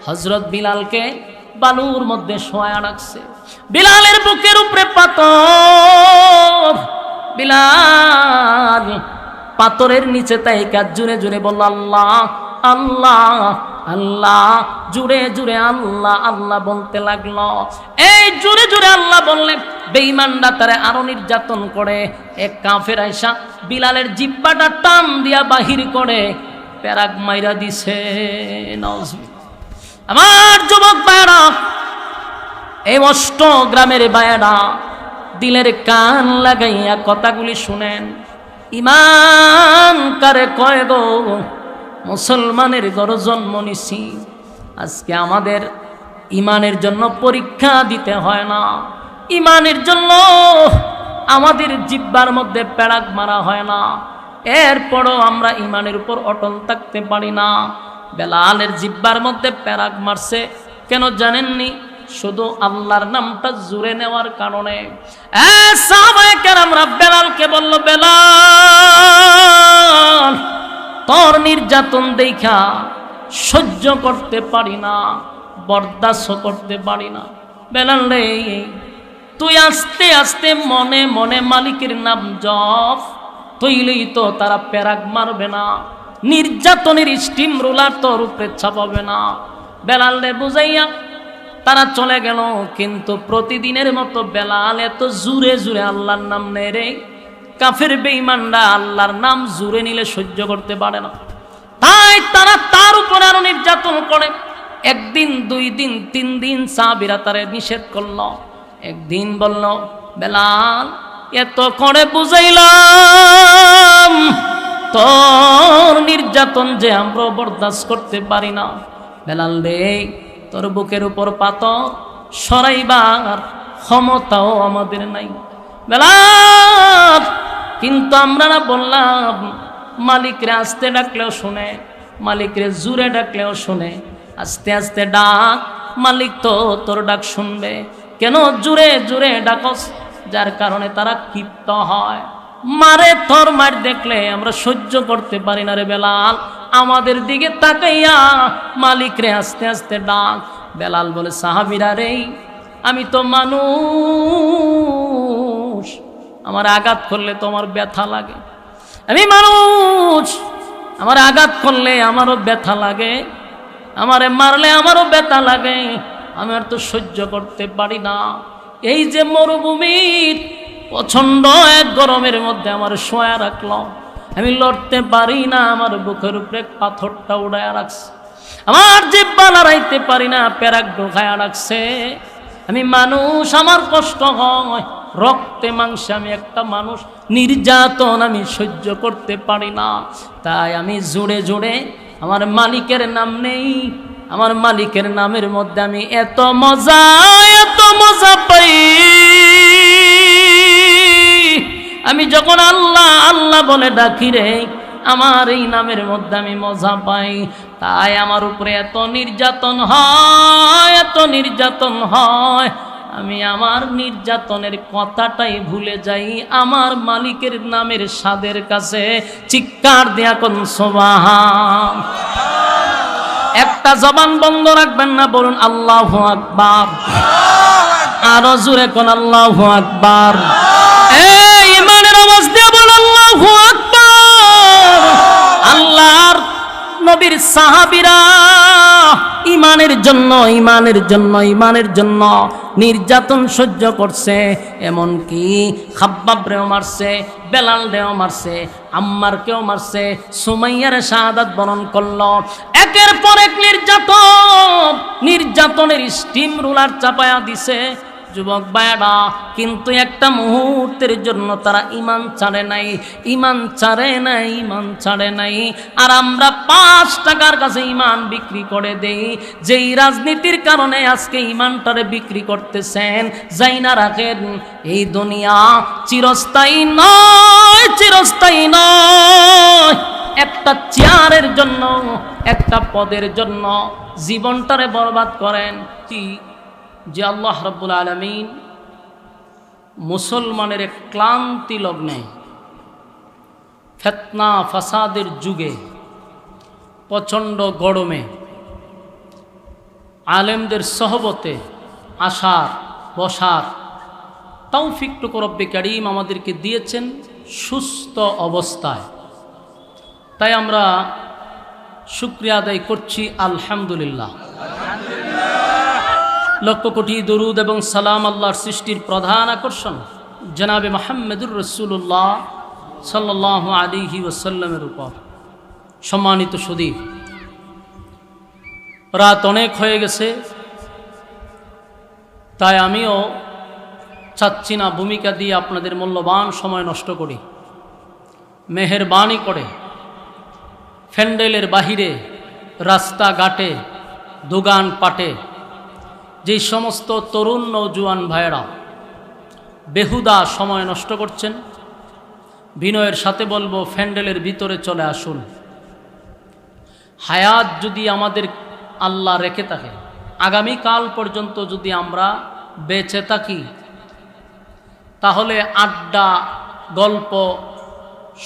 হযরত বিলালকে বালুর মধ্যে শোয়া রাখছে। বিলালের বুকের উপরে পাথর। বিলাল পাথরের নিচে তাইকা জুড়ে জুড়ে বলল আল্লাহ আল্লাহ আল্লাহ, জুড়ে জুড়ে আল্লাহ আল্লাহ বলতে লাগলো। এই জুড়ে জুড়ে আল্লাহ বললে বেঈমানরা তারে আরো নির্যাতন করে। এক কাফের আইসা বিলালের জিহ্বাটা টান দিয়া বাহির করে পেরাক মাইরা দিছে। আমার যুবক ভাইরা, এই অষ্ট গ্রামের ভাইরা দিলের কান লাগাইয়া কথাগুলি শুনেন। ইমান কারে কয় গো? মুসলমানের ঘরে জন্ম নিছি, আজকে আমাদের ইমানের জন্য পরীক্ষা দিতে হয় না, ইমানের জন্য আমাদের জিহ্বার মধ্যে পেরাক মারা হয় না, এরপরও আমরা ইমানের উপর অটল থাকতে পারি না। বেলালের জিহ্বার মধ্যে পেরাক মারছে কেন জানেননি? শুধু আল্লাহর নামটা জুড়ে নেওয়ার কারণে। সাহাবায়ে কেরামরা বেলালকে বলল, বেলাল তোর নির্যাতন দেখা সহ্য করতে পারি না, বরদাস্ত করতে পারি না। বেলাল রে, তুই আস্তে আস্তে মনে মনে মালিকের নাম জপ, তৈলেই তো তারা পেরাক মারবে না, নির্যাতনের স্টিম রোলার তোর উপরে চাপাবে না। বেলাল রে বুঝাইয়া তারা চলে গেল। কিন্তু প্রতিদিনের মতো বেলাল এত জুড়ে জুড়ে আল্লাহর নাম নেয় রে, কাফের বেঈমানরা আল্লাহর নাম জুড়ে নিলে সহ্য করতে পারে না, তাই তারা তার উপর আরো নির্যাতন করে। একদিন, দুই দিন, তিন দিন সাহাবীরা তারে নিষেধ করলো। একদিন বলল, বেলাল এত করে বুঝাইলাম, তোর নির্যাতন যে আমরা বরদাস্ত করতে পারি না। বেলাল রে, তোর বুকের উপর পাথর সরাইবার ক্ষমতাও আমাদের নাই বেলাল। কিন্তু আমরা না বললাম, মালিকরে আস্তে ডাকলেও শুনে, মালিকরে জুড়ে ডাকলেও শুনে, আস্তে আস্তে ডাক, মালিক তো তোর ডাক শুনবে। কেন জুড়ে জুড়ে ডাকস? যার কারণে তারা ক্ষিপ্ত হয়, মারে। তোর মার দেখলে আমরা সহ্য করতে পারি না রে বেলাল, আমাদের দিকে তাকাইয়া মালিক রে আস্তে আস্তে ডাক। বেলাল বলে, সাহাবীরা রে, আমি তো মানুষ, আমার আঘাত করলে তোমার ব্যথা লাগে, আমি মানুষ, আমার আঘাত করলে আমারও ব্যথা লাগে, আমারে মারলে আমারও ব্যথা লাগে, আমি আর তো সহ্য করতে পারি না। এই যে মরুভূমির প্রচন্ড এক গরমের মধ্যে আমার শোয়া রাখলো, আমি লড়তে পারি না, আমার বুকের উপরে পাথরটা উড়াইয়া রাখছে, আমার জিহ্বা লড়াইতে পারি না, পেরাক ঢোকায়া রাখছে। আমি মানুষ, আমার কষ্ট হয়, রক্তে মাংসে আমি একটা মানুষ, নির্যাতন আমি সহ্য করতে পারি না। তাই আমি জুড়ে জুড়ে আমার মালিকের নাম নেই, আমার মালিকের নামের মধ্যে আমি এত মজা পাই। আমি যখন আল্লাহ আল্লাহ বলে ডাকি রে, আমার এই নামের মধ্যে আমি মজা পাই। তাই আমার উপরে এত নির্যাতন হয়, এত নির্যাতন হয়, আমি আমার নির্যাতনের কথাটাই ভুলে যাই, আমার মালিকের নামের স্বাদের কাছে চিৎকার দেয়া কোন সুবহান। একটা জবান বন্ধ রাখবেন না, বলুন আল্লাহু আকবার। আরো জোরে কোন আল্লাহু আকবার। এই ইমানের আওয়াজ দিয়ে বল আল্লাহু আকবার। আল্লাহর নবীর সাহাবীরা ইমানের জন্য নির্যাতন সহ্য করছে। এমন কি খাব্বাবরেও মারছে, বেলালরেও মারছে, আম্মারকেও মারছে, সুমাইয়ার শাহাদাত বরণ করলো। একের পর এক নির্যাতনের স্টিম রুলার চাপায়া দিছে যুবক ভাইরা। কিন্তু একটা মুহূর্তের জন্য তারা ইমান ছাড়ে নাই। আর আমরা 5 টাকার কাছে ইমান বিক্রি করে দেই। যেই রাজনীতির কারণে আজকে ইমানটারে বিক্রি করতেছেন, যাই না রাখেন, এই দুনিয়া চিরস্থায়ী নয়। একটা চেয়ারের জন্য, একটা পদের জন্য জীবনটারে বরবাদ করেন। যে আল্লাহ রাব্বুল আলামিন মুসলমানের এক ক্লান্তি লগ্নে, ফিতনা ফাসাদের যুগে, প্রচণ্ড গরমে আলেমদের সহবতে আসার বসার তৌফিকটুকু রব্বে কারীম আমাদেরকে দিয়েছেন সুস্থ অবস্থায়। তাই আমরা শুকরিয়া আদায় করছি আলহামদুলিল্লাহ। লক্ষ কোটি দরুদ এবং সালাম আল্লাহর সৃষ্টির প্রধান আকর্ষণ জনাবে মুহাম্মদুর রাসূলুল্লাহ সাল্লাল্লাহু আলাইহি ওয়াসাল্লামের উপর। সম্মানিত সুধী, রাত অনেক হয়ে গেছে, তাই আমিও চাচ্ছি না ভূমিকা দিয়ে আপনাদের মূল্যবান সময় নষ্ট করি। মেহেরবানি করে প্যান্ডেলের বাহিরে, রাস্তাঘাটে, দোকান পাটে যেই সমস্ত তরুণ নওজোয়ান ভাইয়েরা বেহুদা সময় নষ্ট করছেন, বিনয়ের সাথে বলবো প্যান্ডেলের ভিতরে চলে আসুন। হায়াত যদি আমাদের আল্লাহ রেখে থাকে, আগামীকাল পর্যন্ত যদি আমরা বেঁচে থাকি, তাহলে আড্ডা, গল্প,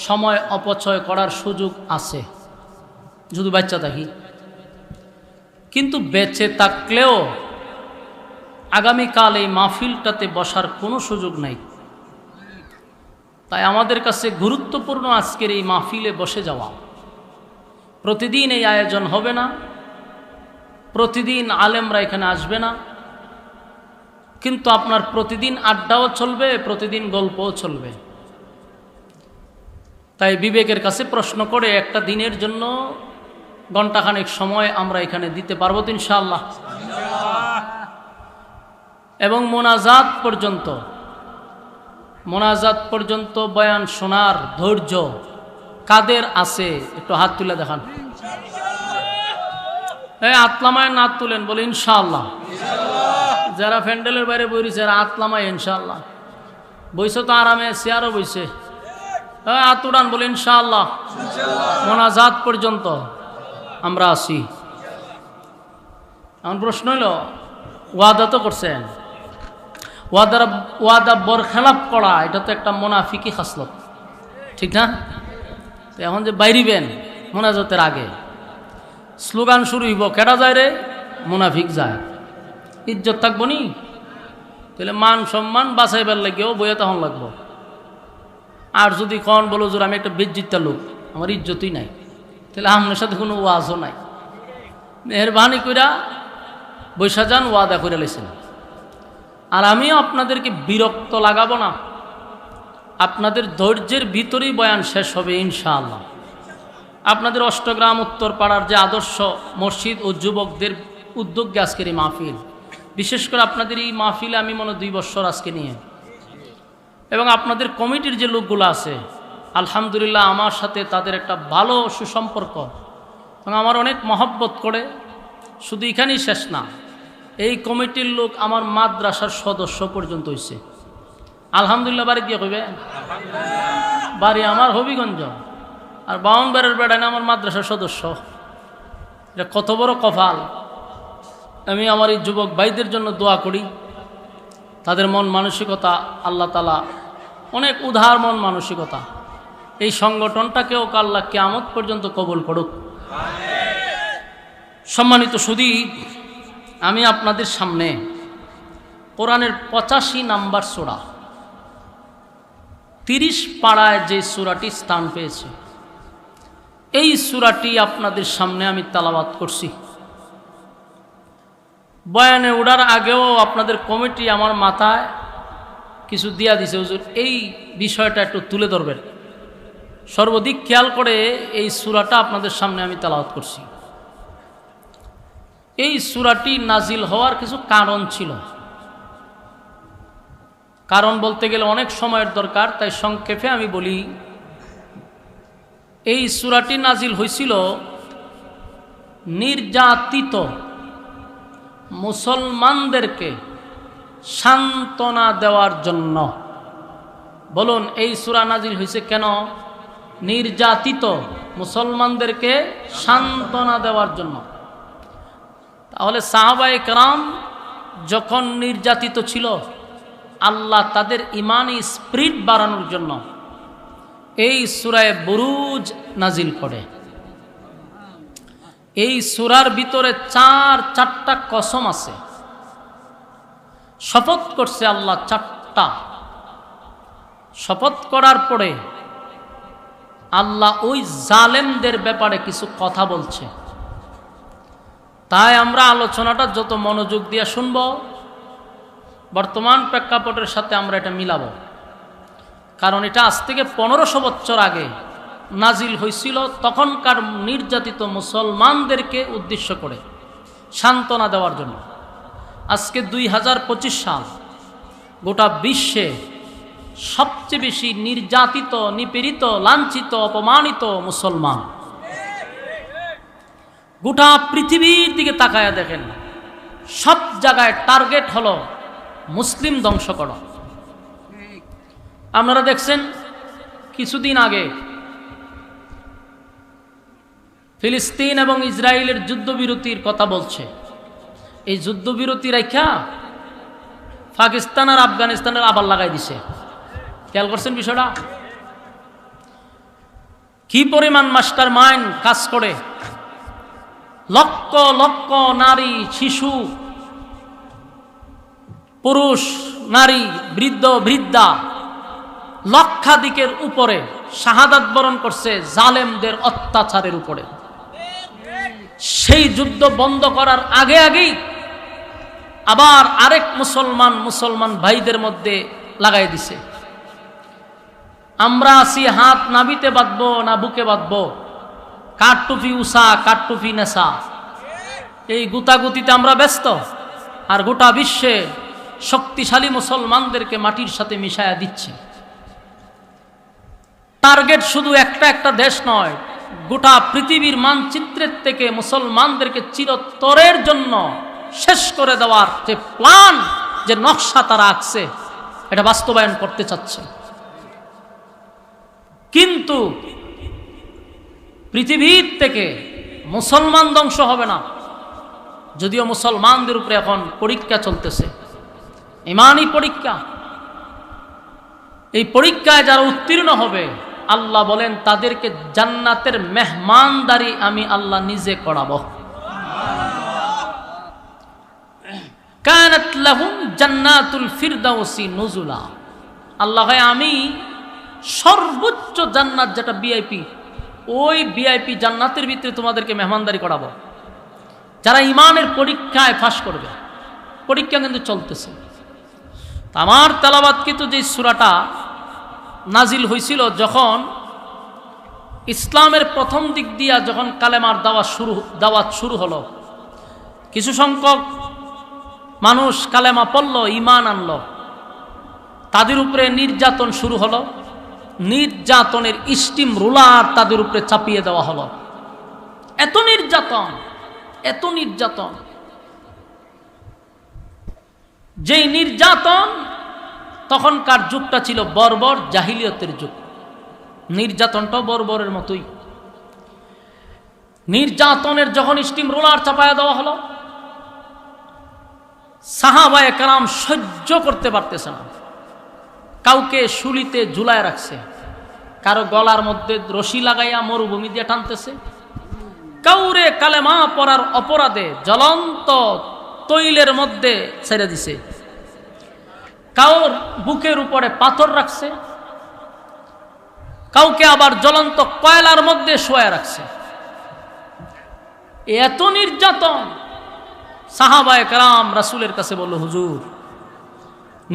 সময় অপচয় করার সুযোগ আছে যদি বাচ্চা থাকি। কিন্তু বেঁচে থাকলেও আগামীকাল এই মাহফিলটাতে বসার কোনো সুযোগ নাই। তাই আমাদের কাছে গুরুত্বপূর্ণ আজকের এই মাহফিলে বসে যাওয়া। প্রতিদিন এই আয়োজন হবে না, প্রতিদিন আলেমরা এখানে আসবে না, কিন্তু আপনার প্রতিদিন আড্ডাও চলবে, প্রতিদিন গল্পও চলবে। তাই বিবেকের কাছে প্রশ্ন করে একটা দিনের জন্য ঘণ্টাখানেক সময় আমরা এখানে দিতে পারবো তো ইনশাআল্লাহ? এবং মোনাজাত পর্যন্ত বয়ান শোনার ধৈর্য কাদের আছে একটু হাত তুলে দেখান। আতলামায় না তুলেন, বলে ইনশাআল্লাহ। যারা প্যান্ডেলের বাইরে বইছে আতলামায় ইনশাআল্লাহ, বইছে তো আরামে, চেয়ারও বইছে, হাত উড়ান, বলে ইনশাআল্লাহ। মোনাজাত পর্যন্ত আমরা আছি। এখন প্রশ্ন হইল, ওয়াদা তো করছেন, ওয়াদা বরখেলাপ করা এটা তো একটা মুনাফিকি খাসলত, ঠিক না? তো এখন যে বাইরিবেন মোনাজাতের আগে স্লোগান শুরু হইব, কেডা যায় রে? মুনাফিক যায়। ইজ্জত থাকবো নি? তাহলে মান সম্মান বাঁচাইবার লাগেও বইয়ে তখন লাগবো। আর যদি কন বলো জোর আমি একটা বেজ্জিতটা লোক, আমার ইজ্জতই নাই, তাহলে আপনার সাথে কোনো ওয়াজও নাই। মেহরবানি কইরা বৈশা যান, ওয়াদা করে লেছেন। আর আমিও আপনাদেরকে বিরক্ত লাগাবো না, আপনাদের ধৈর্যের ভিতরেই বয়ান শেষ হবে ইনশাআল্লাহ। আপনাদের অষ্টগ্রাম উত্তরপাড়ার যে আদর্শ মসজিদ ও যুবকদের উদ্যোগে আজকের এই মাহফিল, বিশেষ করে আপনাদের এই মাহফিলে আমি মনে 2 বছর আজকে নিয়ে, এবং আপনাদের কমিটির যে লোকগুলো আছে আলহামদুলিল্লাহ আমার সাথে তাদের একটা ভালো সুসম্পর্ক এবং আমার অনেক মহব্বত করে। শুধু এখানেই শেষ না, এই কমিটির লোক আমার মাদ্রাসার সদস্য পর্যন্ত হয়েছে আলহামদুলিল্লাহ। বাড়ি দিয়ে কইবে, বাড়ি আমার হবিগঞ্জ, আর বাউনবাড়ির বেড়ায় আমার মাদ্রাসার সদস্য। এটা কত বড় কপাল। আমি আমার এই যুবক ভাইদের জন্য দোয়া করি, তাদের মন মানসিকতা আল্লাহ তাআলা অনেক উদার মন মানসিকতা, এই সংগঠনটাকেও আল্লাহ কিয়ামত পর্যন্ত কবুল করুক। সম্মানিত সুধী, আমি আপনাদের সামনে কোরআনের 85 নাম্বার সূরা 30 পাড়ায় যে সূরাটি স্থান পেয়েছে, এই সূরাটি আপনাদের সামনে আমি তেলাওয়াত করছি। বয়ানে ওঠার আগেও আপনাদের কমিটি আমার মাথায় কিছু দিয়া দিছে, হুজুর এই বিষয়টা একটু তুলে ধরবেন। সর্বাধিক খেয়াল করে এই সূরাটা আপনাদের সামনে আমি তেলাওয়াত করছি। এই সূরাটি নাজিল হওয়ার কিছু কারণ ছিল। কারণ বলতে গেলে অনেক সময়ের দরকার, তাই সংক্ষেপে আমি বলি। এই সূরাটি নাজিল হয়েছিল নির্যাতিত মুসলমানদেরকে সান্ত্বনা দেওয়ার জন্য। বলুন, এই সূরা নাজিল হয়েছে কেন? নির্যাতিত মুসলমানদেরকে সান্ত্বনা দেওয়ার জন্য। তাহলে সাহাবায়ে কেরাম যখন নির্যাতিত ছিল, আল্লাহ তাদের ইমানি স্পিরিট বাড়ানোর জন্য এই সূরায়ে বুরুজ নাজিল করে। এই সূরার ভিতরে চারটা কসম আছে। শপথ করছে আল্লাহ চারটা। শপথ করার পরে আল্লাহ ওই জালেমদের ব্যাপারে কিছু কথা বলছে। তাই আমরা আলোচনাটা যত মনোযোগ দিয়ে শুনব, বর্তমান প্রেক্ষাপটের সাথে আমরা এটা মিলাবো। কারণ এটা আজ থেকে 1500 বছর আগে নাজিল হয়েছিল, তখনকার নির্যাতিত মুসলমানদেরকে উদ্দেশ্য করে সান্ত্বনা দেওয়ার জন্য। আজকে 2025 সাল, গোটা বিশ্বে সবচেয়ে বেশি নির্যাতিত, নিপীড়িত, লাঞ্ছিত, অপমানিত মুসলমান। গোটা পৃথিবীর দিকে তাকায়া দেখেন, সব জায়গায় টার্গেট হলো মুসলিম ধ্বংস করা। আপনারা দেখছেন কিছুদিন আগে ফিলিস্তিন এবং ইসরায়েলের যুদ্ধবিরতির কথা বলছে। এই যুদ্ধবিরতি রাখা পাকিস্তান আর আফগানিস্তানের আবার লাগাই দিছে। খেয়াল করছেন বিষয়টা? কি পরিমাণ মাস্টার মাইন্ড কাজ করে। লক্ষ লক্ষ নারী, শিশু, পুরুষ, নারী, বৃদ্ধ, বৃদ্ধা লক্ষাধিকের উপরে শাহাদাত বরণ করছে জালেমদের অত্যাচারের উপরে। সেই যুদ্ধ বন্ধ করার আগেই আবার আরেক মুসলমান ভাইদের মধ্যে লাগাই দিছে। আমরা আছি হাত নাবিতে বাঁধবো না বুকে বাঁধবো, কাঠটুপি উষা কাঠটুপি নেশা, এই গুতাগুতিতে আমরা ব্যস্ত। আর গোটা বিশ্বে শক্তিশালী মুসলমানদেরকে মাটির সাথে মিশায়া দিচ্ছে। টার্গেট শুধু একটা দেশ নয়, গোটা পৃথিবীর মানচিত্রের থেকে মুসলমানদেরকে চিরতরের জন্য শেষ করে দেওয়ার যে প্ল্যান, যে নকশা তারা আঁকছে, এটা বাস্তবায়ন করতে চাচ্ছে। কিন্তু পৃথিবীর থেকে মুসলমান ধ্বংস হবে না। যদিও মুসলমানদের উপরে এখন পরীক্ষা চলতেছে, ঈমানি পরীক্ষা। এই পরীক্ষায় যারা উত্তীর্ণ হবে, আল্লাহ বলেন তাদেরকে জান্নাতের মেহমানদারি আমি আল্লাহ নিজে করাবো। কানাত লাহুম জান্নাতুল ফিরদাউসি নুজুলা। আল্লাহ হয় আমি সর্বোচ্চ জান্নাত, যেটা ভিআইপি, ওই ভিআইপি জান্নাতের ভিতরে তোমাদেরকে মেহমানদারি করাবো যারা ঈমানের পরীক্ষায় পাস করবে। পরীক্ষা কিন্তু চলতেছে। আমার তেলাওয়াতকৃত যে সূরাটা নাজিল হয়েছিল, যখন ইসলামের প্রথম দিক দিয়া যখন কালেমার দাওয়াত শুরু হলো, কিছু সংখ্যক মানুষ কালেমা পড়ল, ঈমান আনলো, তাদের উপরে নির্যাতন শুরু হলো। নির্যাতনের স্টিম রুলার তাদের উপরে চাপিয়ে দেওয়া হলো। এত নির্যাতন, যেই নির্যাতন, তখনকার যুগটা ছিল বর্বর জাহিলিয়তের যুগ। নির্যাতনটাও বর্বরের মতোই। নির্যাতনের যখন স্টিম রোলার চাপায়া দেওয়া হলো, সাহাবায়ে কেরাম সহ্য করতে পারতেছে না। কাউকে শুলিতে ঝুলায় রাখছে, কারো গলার মধ্যে রশি লাগাইয়া মরুভূমি দিয়ে টানতেছে, কাউরে কালেমা পড়ার অপরাধে জ্বলন্ত তৈলের মধ্যে ছেড়ে দিছে, কাউর বুকের উপরে পাথর রাখছে, কাউকে আবার জ্বলন্ত কয়লার মধ্যে শোয়া রাখছে। এত নির্যাতন। সাহাবায়ে কেরাম রাসূলের কাছে বলল, হুজুর,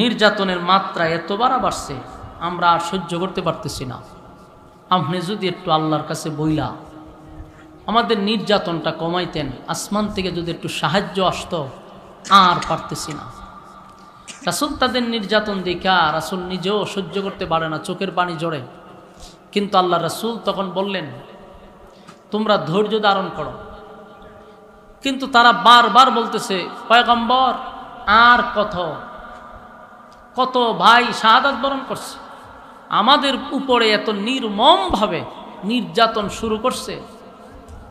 নির্যাতনের মাত্রা এত বাড়ছে, আমরা আর সহ্য করতে পারতেছি না। আপনি যদি একটু আল্লাহর কাছে বইলা আমাদের নির্যাতনটা কমাইতেন, আসমান থেকে যদি একটু সাহায্য আসতো, আর পারতেছি না। রাসূল তাদের নির্যাতন দেখা রাসূল নিজেও সহ্য করতে পারে না, চোখের পানি জড়ে। কিন্তু আল্লাহ রাসূল তখন বললেন, তোমরা ধৈর্য ধারণ করো। কিন্তু তারা বারবার বলতেছে, পয়গম্বর, আর কত ভাই শাহাদাত বরণ করছে, আমাদের উপরে এত নির্মমভাবে নির্যাতন শুরু করছে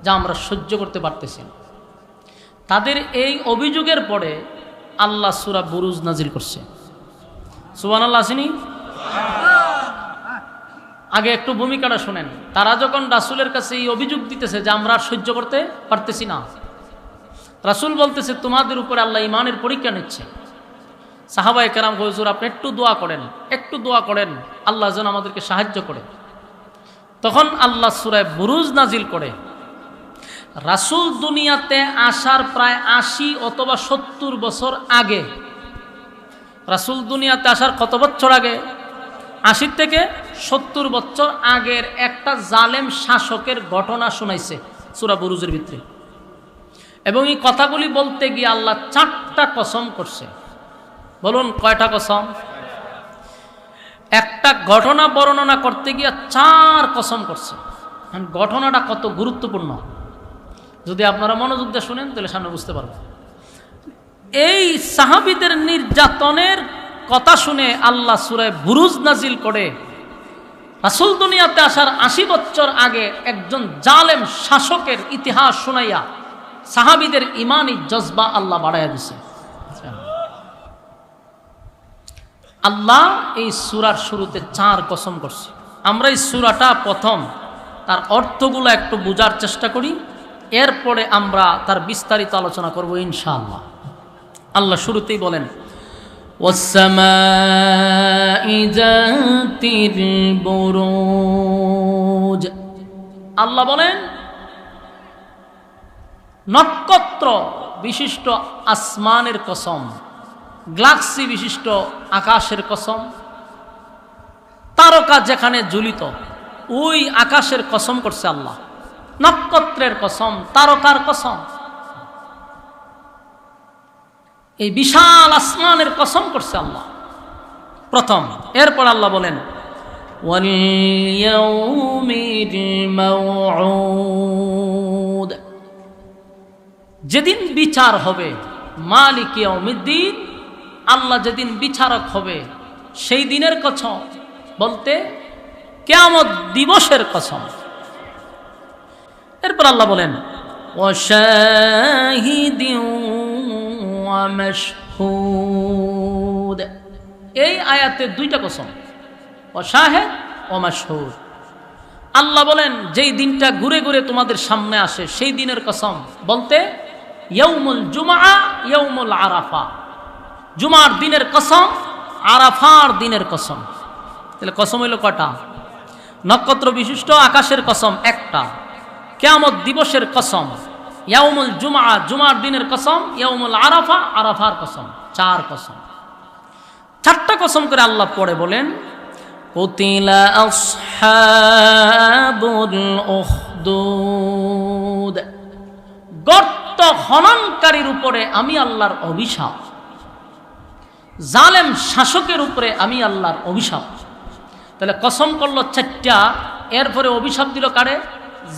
যা আমরা সহ্য করতে পারতেছি না। তাদের এই অভিযোগের পরে আল্লাহ সূরা বুরুজ নাজিল করছে। সুবহানাল্লাহ আসেনি? আগে একটু ভূমিকাটা শুনেন। তারা যখন রাসূলের কাছে এই অভিযোগ দিতেছে যে আমরা আর সহ্য করতে পারতেছি না, রাসূল বলতেছে তোমাদের উপরে আল্লাহ ঈমানের পরীক্ষা নিচ্ছে। সাহাবায়ে কেরাম হুজুর আপনি একটু দোয়া করেন, একটু দোয়া করেন আল্লাহ যেন আমাদেরকে সাহায্য করে। তখন আল্লাহ সূরা বুরুজ নাজিল করে। রাসূল দুনিয়াতে আসার প্রায় ৮০ অথবা ৭০ বছর আগে, রাসূল দুনিয়াতে আসার কত বছর আগে? ৮০ থেকে ৭০ বছর আগের একটা জালেম শাসকের ঘটনা শোনাইছে সূরা বুরুজের ভিতরে। এবং এই কথাগুলি বলতে গিয়ে আল্লাহ ৪টা কসম করছে। বলুন কয়টা কসম? একটা ঘটনা বর্ণনা করতে গিয়ে ৪ কসম করছে। ঘটনাটা কত গুরুত্বপূর্ণ যদি আপনারা মনোযোগ দিয়ে শুনেন তাহলে সামনে বুঝতে পারবেন। এই সাহাবীদের নির্যাতনের কথা শুনে আল্লাহ সূরা বুরুজ নাজিল করে রাসূল দুনিয়াতে আসার ৮০ বছর আগে একজন জালেম শাসকের ইতিহাস শোনাইয়া সাহাবীদের ঈমানি জজবা আল্লাহ বাড়াইয়া দিছে। আল্লাহ এই সূরার শুরুতে ৪ কসম করছে। আমরা এই সূরাটা প্রথম তার অর্থগুলো একটু বোঝার চেষ্টা করি, এরপরে আমরা তার বিস্তারিত আলোচনা করব ইনশাআল্লাহ। আল্লাহ শুরুতেই বলেন ওয়াস-সামাই যাতিল বুরুজ। আল্লাহ বলেন নক্ষত্র বিশিষ্ট আসমানের কসম, গ্যালাক্সি বিশিষ্ট আকাশের কসম, তারকা যেখানে ঝুলিত ওই আকাশের কসম করছে আল্লাহ, নক্ষত্রের কসম, তারকার কসম, এই বিশাল আসমানের কসম করছে আল্লাহ প্রথম। এরপর আল্লাহ বলেন ওয়াল ইয়াউমিল মাউউদ, যেদিন বিচার হবে, মালিক ইয়াউমিদ্দিন, আল্লাহ যেদিন বিচারক হবে সেই দিনের কসম বলতে কিয়ামত দিবসের কসম। এরপর আল্লাহ বলেন ওয়াশাহিদিন ওয়া মাশহুদ। এই আয়াতে 2টা কসম, ওয়াশাহিদ ওয়া মাশহুদ। আল্লাহ বলেন যেই দিনটা ঘুরে ঘুরে তোমাদের সামনে আসে সেই দিনের কসম বলতে ইয়াউমুল জুমআ, ইয়াউমুল আরাফা, জুমার দিনের কসম, আরাফার দিনের কসম। তাহলে কসম হইল কটা? নক্ষত্র বিশিষ্ট আকাশের কসম একটা, কিয়ামত দিবসের কসম, ইয়াউমুল জুমআ, জুমার দিনের কসম, ইয়াউমুল আরাফা, আরাফার কসম। 4 কসম। 4টা কসম করে আল্লাহ পড়ে বলেন কুতিলা আসহাবুল উখদুদ, গর্ত খননকারীর উপরে আমি আল্লাহর অভিশাপ, জালেম শাসকের উপরে আমি আল্লাহর অভিশাপ। তাহলে কসম করলো 4টা, এরপরে অভিশাপ দিল কারে?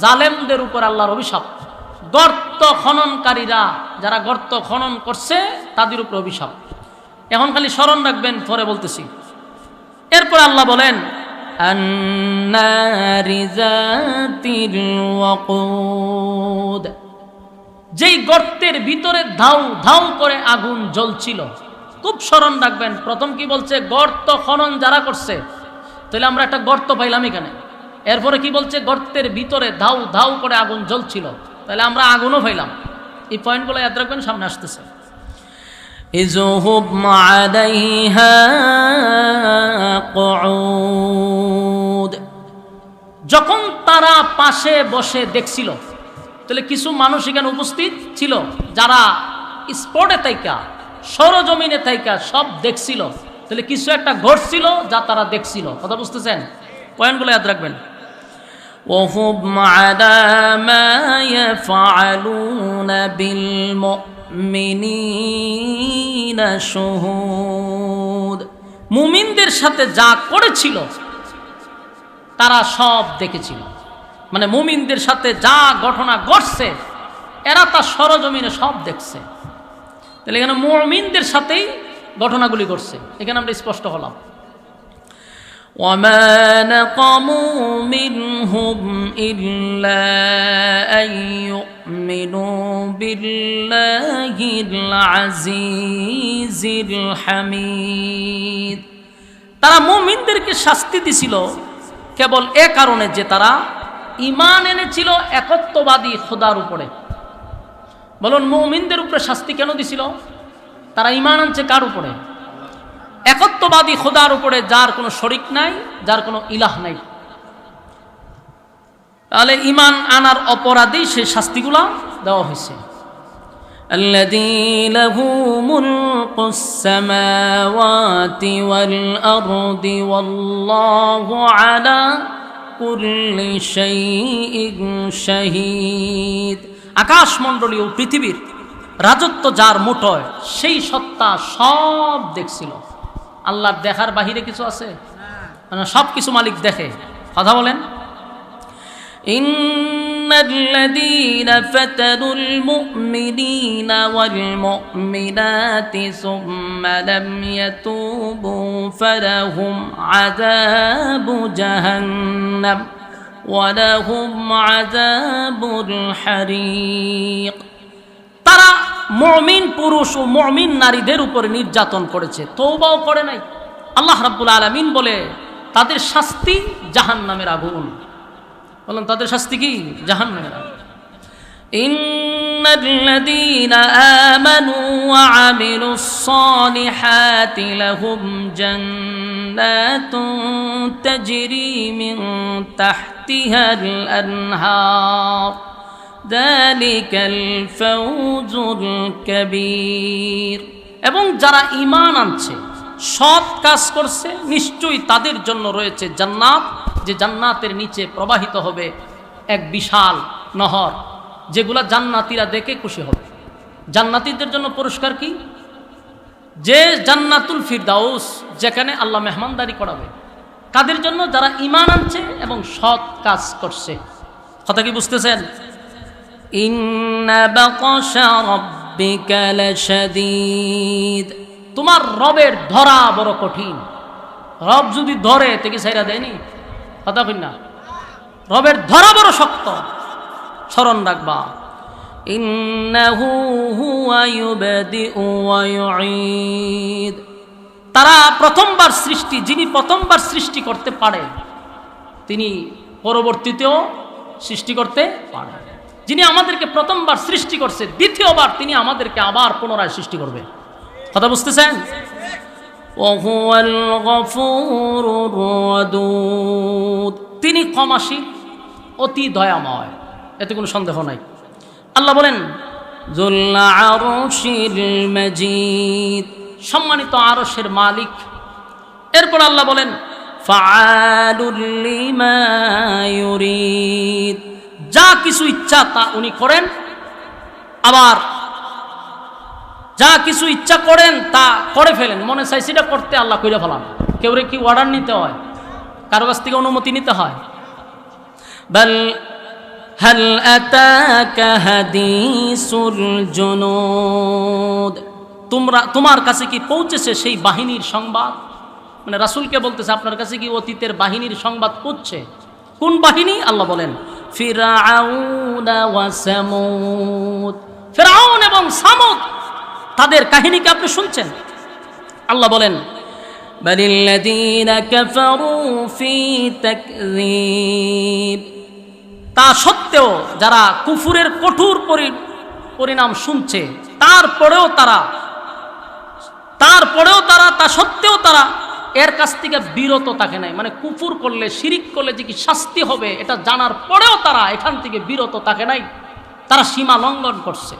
জালেমদের উপর আল্লাহর অভিশাপ। গর্ত খননকারীরা, যারা গর্ত খনন করছে তাদের উপর অভিশাপ। এখন খালি স্মরণ রাখবেন, পরে বলতেছি। এরপর আল্লাহ বলেন আন্নারি যাতিল ওয়াকুদ, যেই গর্তের ভিতরে ধাউ ধাউ করে আগুন জ্বলছিল। খুব স্মরণ রাখবেন, প্রথম কি বলছে? গর্ত খনন যারা করছে। তাহলে আমরা একটা গর্ত পাইলাম এখানে। এরপরে কি বলছে? গর্তের ভিতরে ধাউ ধাউ করে আগুন জ্বলছিল। তাহলে আমরা আগুনও পাইলাম। এই পয়েন্টগুলো ইয়াদ রাখবেন, সামনে আসতেছে। ইযহুব আলাইহা কুউদ, যখন তারা পাশে বসে দেখছিল। তাহলে কিছু মানুষ এখানে উপস্থিত ছিল যারা স্পটে থাইকা, সরজমিনে থাইকা সব দেখছিল। তাহলে কিছু একটা ঘটছিল যা তারা দেখছিল। কথা বুঝতেছেন? পয়েন্টগুলো ইয়াদ রাখবেন। ওহুম আলা মা ইয়াফআলুনা বিল মুমিনিনা শুহুদ, মুমিনদের সাথে যা করেছিল তারা সব দেখেছিল। মানে মুমিনদের সাথে যা ঘটনা ঘটছে এরা তার সরজমিনে সব দেখছে। তাহলে এখানে মুমিনদের সাথেই ঘটনাগুলি ঘটছে, এখানে আমরা স্পষ্ট হলাম। ওয়ামা নাকামু মিনহুম ইল্লা আইয়ুমিনু বিল্লাহিল আজিজিল হামিদ, তারা মুমিনদেরকে শাস্তি দিছিল কেবল এ কারণে যে তারা ঈমান এনেছিল একত্ববাদী খোদার উপরে। বলুন মুমিনদের উপরে শাস্তি কেন দিছিল? তারা ঈমান আনছে কার উপরে? একত্ববাদী খোদার উপরে, যার কোনো শরিক নাই, যার কোনো ইলাহ নাই। তাহলে ঈমান আনার অপরাধেই সেই শাস্তিগুলা দেওয়া হয়েছে। الذي له ملك السماوات والأرض والله على كل شيء شهيد। আকাশমণ্ডলী ও পৃথিবীর রাজত্ব যার মুঠোয়, সেই সত্তা সব দেখছিল। আল্লাহর দেখার বাহিরে কিছু আছে? মানে সব কিছু মালিক দেখে। কথা বলেন। إن الذين فتنوا المؤمنين والمؤمنات ثم لم يتوبوا فلهم عذاب جهنم ولهم عذاب الحريق। তারা মুমিন পুরুষ ও মুমিন নারীদের উপর নির্যাতন করেছে, তওবাও করে নাই। আল্লাহ রাব্বুল আলামিন বলে তাদের শাস্তি জাহান্নামের আগুন। বলেন তাদের শাস্তি কি? জাহান্নামের আগুন। ইন্নাল্লাযীনা আমানু ওয়া আমিলুস সালিহাতি লাহুম জান্নাতুন তাজরি মিন তাহতিহাল আনহার যালিকাল ফাওজুল কাবীর। এবং যারা ঈমান আনছে, সৎ কাজ করছে, নিশ্চয়ই তাদের জন্য রয়েছে জান্নাত, যে জান্নাতের নিচে প্রবাহিত হবে এক বিশাল নহর, যেগুলা জান্নাতীরা দেখে খুশি হবে। জান্নাতীদের জন্য পুরস্কার কি? যে জান্নাতুল ফিরদাউস, যেখানে আল্লাহ মেহমানদারি করাবে। কাদের জন্য? যারা ঈমান আনছে এবং সৎ কাজ করছে। কথা কি বুঝতেছেন? ইন্না বাকশা রাব্বিকা লাশাদীদ। তোমার রবের ধরা বড় কঠিন। রব যদি ধরে তে কি ছাইরা দেয়নি? কথা কই না? রবের ধরা বড় শক্ত, স্মরণ রাখবা। ইন্নাহু হুয়া ইউবদিউ ওয়া ইউঈদ। তারা প্রথমবার সৃষ্টি, যিনি প্রথমবার সৃষ্টি করতে পারে তিনি পরবর্তীতেও সৃষ্টি করতে পারে। যিনি আমাদেরকে প্রথমবার সৃষ্টি করছে, দ্বিতীয়বার তিনি আমাদেরকে আবার পুনরায় সৃষ্টি করবে। কথা বুঝতেছেন? ওয়াহুয়াল গফুরুর ওয়াদুদ। তিনি ক্ষমাশীল, অতি দয়াময়, এতে কোনো সন্দেহ নাই। আল্লাহ বলেন যুল আরশিল মাজিদ, সম্মানিত আরশের মালিক। এরপর আল্লাহ বলেন ফাআলুল লিমা ইউরিদ, যা কিছু ইচ্ছা তা উনি করেন, আবার যা কিছু ইচ্ছা করেন তা করে ফেলেন। মনে চাই সেটা করতে আল্লাহ কইরা ফেলান। কেউরে কি অর্ডার নিতে হয়? কারো কাছ থেকে অনুমতি নিতে হয়? বাল হাল আতাকা হাদিসুল জুনুদ, তোমার কাছে কি পৌঁছেছে সেই বাহিনীর সংবাদ? মানে রাসূলকে বলতেছে আপনার কাছে কি অতীতের বাহিনীর সংবাদ পৌঁছছে? কোন বাহিনী? আল্লাহ বলেন ফিরআউন ওয়া সামুদ। ফিরআউন এবং সামুদ, তাদের কাহিনীকে আপনি শুনছেন? আল্লাহ বলেন বালিল্লাযীনা কাফারু ফি তাকযীব। তা সত্ত্বেও যারা কুফুরের কঠোর পরিণাম শুনছে, তারপরেও তারা তা সত্ত্বেও তারা এর কাছ থেকে বিরত থাকে নাই। মানে কুফুর করলে, শিরিক করলে যে কি শাস্তি হবে এটা জানার পরেও তারা এখান থেকে বিরত থাকে নাই, তারা সীমা লঙ্ঘন করছে।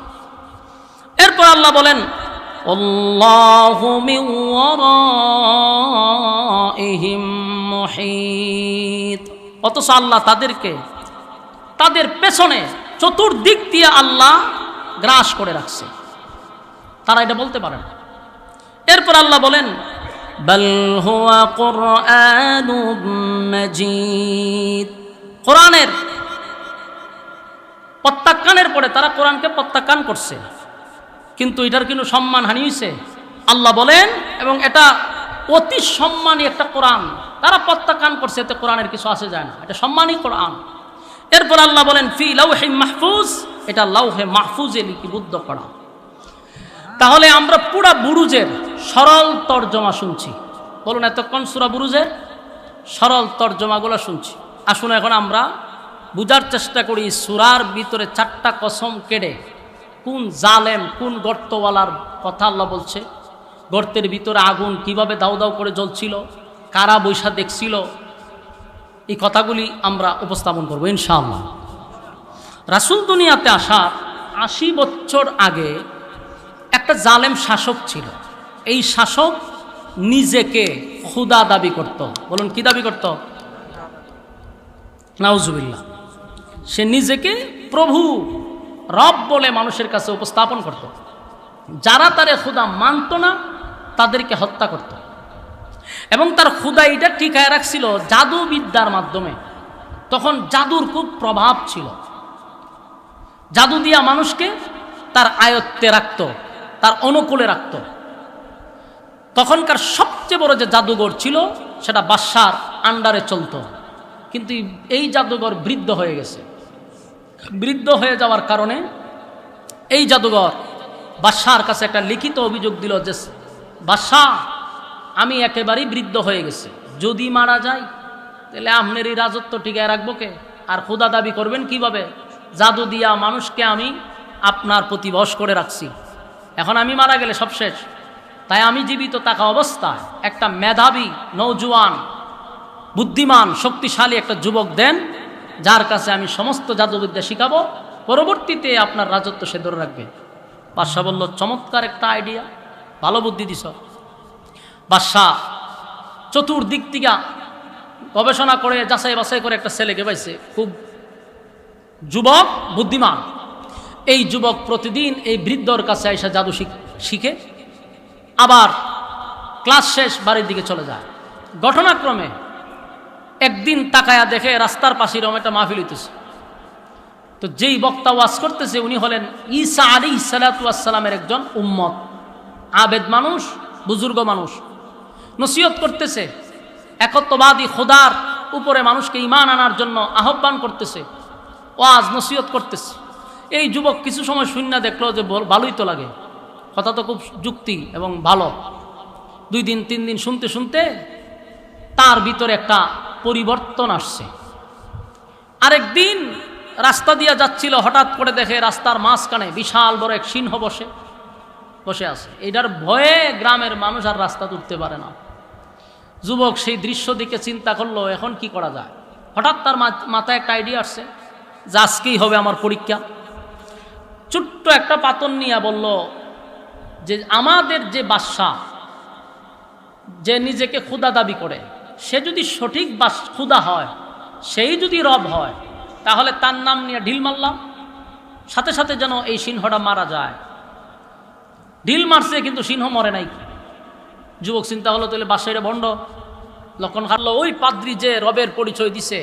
এরপর আল্লাহ বলেন আল্লাহু মিন ওয়ারাইহিম মুহীত। অথচ আল্লাহ তাদেরকে, তাদের পেছনে চতুর্দিক দিয়ে আল্লাহ গ্রাস করে রাখছে, তারা এটা বলতে পারে না। এরপর আল্লাহ বলেন বাল হুয়া কুরআনুম মাজিদ। কোরআনের প্রত্যাখ্যানের পরে তারা কোরআনকে প্রত্যাখ্যান করছে, কিন্তু এটার কিন্তু সম্মানহানি হয়েছে। আল্লাহ বলেন এবং এটা অতি সম্মানী একটা কোরআন, তারা প্রত্যাখ্যান করছে, এতে কোরআনের কিছু আসে যায় না, এটা সম্মানী কোরআন। এরপর আল্লাহ বলেন ফি লাউহি মাহফুজ, এটা লাউহে মাহফুজে লিপিবদ্ধ করা। তাহলে আমরা পুরা বুরুজের সরল তর্জমা শুনছি। বলুন এতক্ষণ সূরা বুরুজের সরল তর্জমাগুলো শুনছি। আসুন এখন আমরা বুঝার চেষ্টা করি সূরার ভিতরে 4টা কসম কেটে কোন জালেম কোন গর্তওয়ালার কথা আল্লাহ বলছে, গর্তের ভিতরে আগুন কিভাবে দাউ দাউ করে জ্বলছিল, কারা বৈশা দেখছিল, এই কথাগুলি আমরা উপস্থাপন করব ইনশাআল্লাহ। রাসূল দুনিয়াতে আসার 80 বছর আগে একটা জালেম শাসক ছিল। এই শাসক নিজেকে খুদা দাবি করত। বলুন কি দাবি করত? নাউজুবিল্লাহ। সে নিজেকে প্রভু রব বলে মানুষের কাছে উপস্থাপন করত। যারা তারে খুদা মানত না তাদেরকে হত্যা করত এবং তার খুদা এটা টিকায় রাখছিল জাদুবিদ্যার মাধ্যমে। তখন জাদুর খুব প্রভাব ছিল, জাদু দিয়া মানুষকে তার আয়ত্তে রাখত, তার অনুকূলে রাখত। তখনকার সবচেয়ে বড় যে জাদুঘর ছিল সেটা বাদশার আন্ডারে চলত, কিন্তু এই জাদুঘর বৃদ্ধ হয়ে গেছে। বৃদ্ধ হয়ে যাওয়ার কারণে এই জাদুঘর বাদশার কাছে একটা লিখিত অভিযোগ দিল যে বাদশাহ, আমি একেবারেই বৃদ্ধ হয়ে গেছি, যদি মারা যাই তাহলে আপনার এই রাজত্ব টিকায় রাখবো কে? আর খুদা দাবি করবেন কিভাবে? জাদু দিয়া মানুষকে আমি আপনার প্রতি বশ করে রাখছি, এখন আমি মারা গেলে সব শেষ। তাই আমি জীবিত থাকা অবস্থায় একটা মেধাবী নৌজওয়ান বুদ্ধিমান শক্তিশালী একটা যুবক দেন, যার কাছে আমি সমস্ত জাদুবিদ্যা শিখাবো, পরবর্তীতে আপনার রাজত্ব সে ধরে রাখবে। বাদশাহ বলল, চমৎকার একটা আইডিয়া, ভালো বুদ্ধি দিছ। বাদশাহ চতুর্দিক থেকে গবেষণা করে যাচাই বাছাই করে একটা ছেলেকে পাইছে, খুব যুবক বুদ্ধিমান। এই যুবক প্রতিদিন এই বৃদ্ধর কাছে এসে জাদু শিখে, আবার ক্লাস শেষ বাড়ির দিকে চলে যায়। ঘটনাক্রমে একদিন তাকায়া দেখে রাস্তার পাশে এরকম একটা মাহফিল হইতেছে। তো যেই বক্তা ওয়াজ করতেছে উনি হলেন ঈসা আলাইহিস সালাতু ওয়াস সালামের একজন উম্মত, আবেদ মানুষ, বুজুর্গ মানুষ। নসিহত করতেছে, একত্ববাদী খোদার উপরে মানুষকে ঈমান আনার জন্য আহ্বান করতেছে, ওয়াজ নসিহত করতেছে। এই যুবক কিছু সময় শূন্য দেখলো যে ভালোই তো লাগে, কথা তো খুব যুক্তি এবং ভালো। 2 দিন 3 দিন শুনতে শুনতে তার ভিতরে একটা পরিবর্তন আসছে। আরেকদিন রাস্তা দিয়ে যাচ্ছিল, হঠাৎ করে দেখে রাস্তার মাঝখানে বিশাল বড় এক সিংহ বসে আছে। এটার ভয়ে গ্রামের মানুষ আর রাস্তা উঠতে পারে না। যুবক সেই দৃশ্য দিকে চিন্তা করলো, এখন কি করা যায়। হঠাৎ তার মাথায় একটা আইডিয়া আসছে যে আজকেই হবে আমার পরীক্ষা। ছোট্ট একটা পাতন নিয়ে বলল যে আমাদের যে বাদশাহ, যে নিজেকে খুদা দাবি করে, সে যদি সঠিক খুদা হয়, সেই যদি রব হয়, তাহলে তার নাম নিয়ে ঢিল মারলাম, সাথে সাথে যেন এই সিংহটা মারা যায়। ঢিল মারছে কিন্তু সিংহ মরে নাই। যুবক চিন্তা হলো, তাহলে বাদশাহীরা ভণ্ড। লক্ষণ খাটলো, ওই পাদ্রী যে রবের পরিচয় দিছে,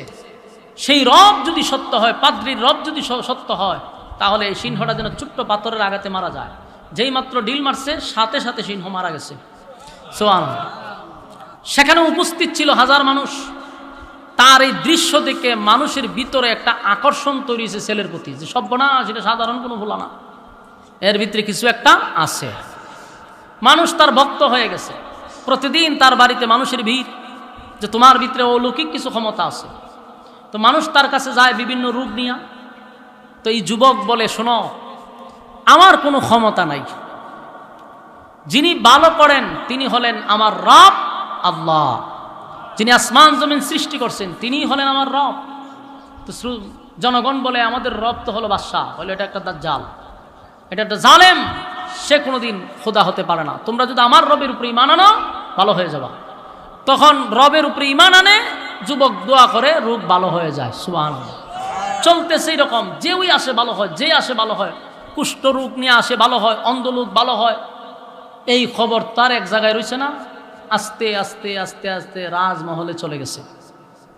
সেই রব যদি সত্য হয়, পাদ্রীর রব যদি সত্য হয়, তাহলে এই সিংহটা যেন ছোট্ট পাথরের আঘাতে মারা যায়। যেই মাত্র ঢিল মারছে সাথে সাথে সিংহ মারা গেছে। সুবহানাল্লাহ। সেখানে উপস্থিত ছিল হাজার মানুষ। তার এই দৃশ্য দেখে মানুষের ভিতরে একটা আকর্ষণ তৈরি হয়েছে ছেলের প্রতি, যে সর্বনাশ, এটা সাধারণ কোনো ভোলা না, এর ভিতরে কিছু একটা আছে। মানুষ তার ভক্ত হয়ে গেছে। প্রতিদিন তার বাড়িতে মানুষের ভিড়, যে তোমার ভিতরে অলৌকিক কিছু ক্ষমতা আছে। তো মানুষ তার কাছে যায় বিভিন্ন রূপ নিয়ে। তো এই যুবক বলে, শোনো, আমার কোনো ক্ষমতা নাই, যিনি ভালো করেন তিনি হলেন আমার রব আল্লাহ, যিনি আসমান জমিন সৃষ্টি করছেন তিনি হলেন আমার রব। তো জনগণ বলে, আমাদের রব তো হলো বাদশাহ, বলে এটা একটা দাজ্জাল, এটা একটা জালেম, সে কোনোদিন খোদা হতে পারে না। তোমরা যদি আমার রবের উপরে ঈমান আনো ভালো হয়ে যাবা। তখন রবের উপরে ঈমান আনে, যুবক দোয়া করে, রূপ ভালো হয়ে যায়। সুবহানাল্লাহ। চলতেছে এরকম, যে ওই আসে ভালো হয়, যে আসে ভালো হয়, কুষ্ঠ রূপ নিয়ে আসে ভালো হয়, অন্ধলোক ভালো হয়। এই খবর তার এক জায়গায় রয়েছে না, আস্তে আস্তে আস্তে আস্তে রাজমহলে চলে গেছে,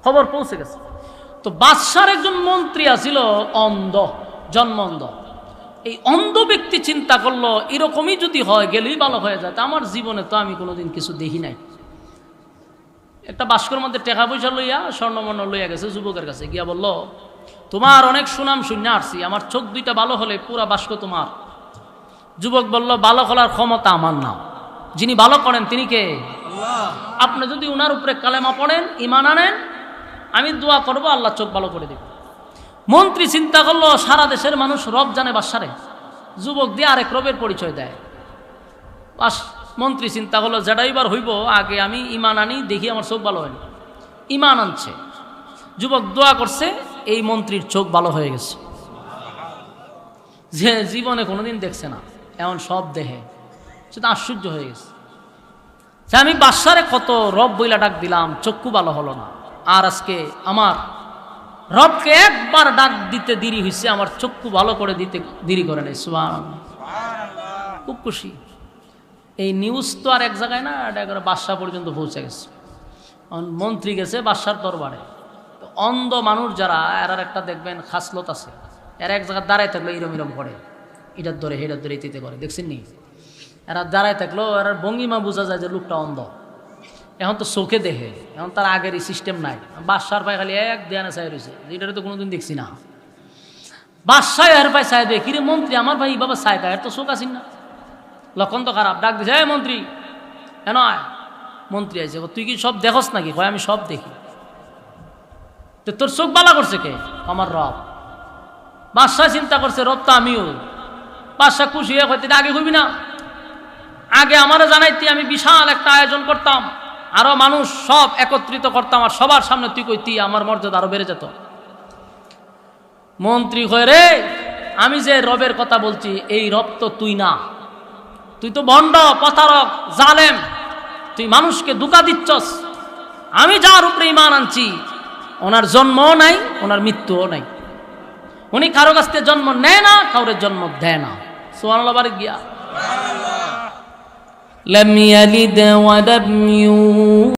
খবর পৌঁছে গেছে। তো বাদশার একজন মন্ত্রী আছিল অন্ধ, জন্ম অন্ধ। এই অন্ধ ব্যক্তি চিন্তা করলো, এরকমই যদি হয়, গেলেই ভালো হয়ে যায়। তা আমার জীবনে তো আমি কোনোদিন কিছু দেখি নাই। একটা বাস্কর মধ্যে টাকা পয়সা লইয়া, স্বর্ণমর্ণ লইয়া গেছে যুবকের কাছে, গিয়া বলল, তোমার অনেক সুনাম শুনে আসছি, আমার চোখ 2টা ভালো হলে পুরা বাস্ক তোমার। যুবক বলল, ভালো করার ক্ষমতা আমার না, যিনি ভালো করেন তিনি কে? আপনি যদি উনার উপরে কালেমা পড়েন, ঈমান আনেন, আমি দোয়া করব আল্লাহ চোখ ভালো করে দেবে। মন্ত্রী চিন্তা করলো সারা দেশের মানুষ রব জানে বাদশারে, যুবক দিয়ে আরেক রবের পরিচয় দেয়। মন্ত্রী চিন্তা করলো যেটাই বার হইব আগে আমি ঈমান আনি, দেখি আমার চোখ ভালো হয়নি। ঈমান আনছে, যুবক দোয়া করছে, এই মন্ত্রীর চোখ ভালো হয়ে গেছে, যে জীবনে কোনোদিন দেখছে না, এমন সব দেখে, সেটা আশ্চর্য হয়ে গেছে। আমি বাদশারে কত রব বইলা ডাক দিলাম, চক্ষু ভালো হলো না, আর আজকে আমার রবকে একবার ডাক দিতে দেরি হয়েছে, আমার চক্ষু ভালো করে দিতে দেরি করে নেই। সুবহানাল্লাহ, খুব খুশি। এই নিউজ তো আর এক জায়গায় না, এটা বাদশা পর্যন্ত পৌঁছে গেছে। মন্ত্রী গেছে বাদশার দরবারে, অন্ধ মানুষ যারা, এরার একটা দেখবেন খাসলত আছে, এরা এক জায়গায় দাঁড়ায় থাকলো এরম এরম করে, এটার ধরে হেটার ধরে ইতিতে করে, দেখছেন নি? এরা দাঁড়ায় থাকলো, এর ভঙ্গিমা বোঝা যায় যে লোকটা অন্ধ। এখন তো চোখে দেখে, এখন তার আগের এই সিস্টেম নাই। বাদশার পায়ে খালি এক দেয়ানে চাই রয়েছে, এটারে তো কোনোদিন দেখছি না। বাদশাহ এর পায়ে চাই দেয়, কিরে মন্ত্রী আমার ভাই বাবা চায় কা, এর তো চোখ আসিন না, লক্ষণ তো খারাপ। ডাক দিছে, এই মন্ত্রী কেন আয়? মন্ত্রী আছে, তুই কি সব দেখস নাকি? কয় আমি সব দেখি। তো তোর চোখ বালা করছে কে? আমার রব। বাদশাহ চিন্তা করছে রব তো আমিও। বাদশাহ খুশি হয়ে হইতে, আগে হইবি না, আগে আমারও জানাইতি, আমি বিশাল একটা আয়োজন করতাম, আরো মানুষ সব একত্রিত করতাম, আর সবার সামনে তুই কইতি, আমার মর্যাদা আরো বেড়ে যেত। মন্ত্রী কয়, রে আমি যে রবের কথা বলছি, এই রব তো তুই না, তুই তো ভণ্ড, প্রতারক, জালেম, তুই মানুষকে ধোঁকা দিচ্ছস। আমি যার উপরে ঈমান আনছি, ওনার জন্মও নাই, ওনার মৃত্যুও নাই, উনি কারো কাছ থেকে জন্ম নেয় না, কাউরে জন্ম দেয় না। সুবহানাল্লাহ, বারে গিয়া লাম ইয়ালিদ ওয়া লাম ইউলাদ।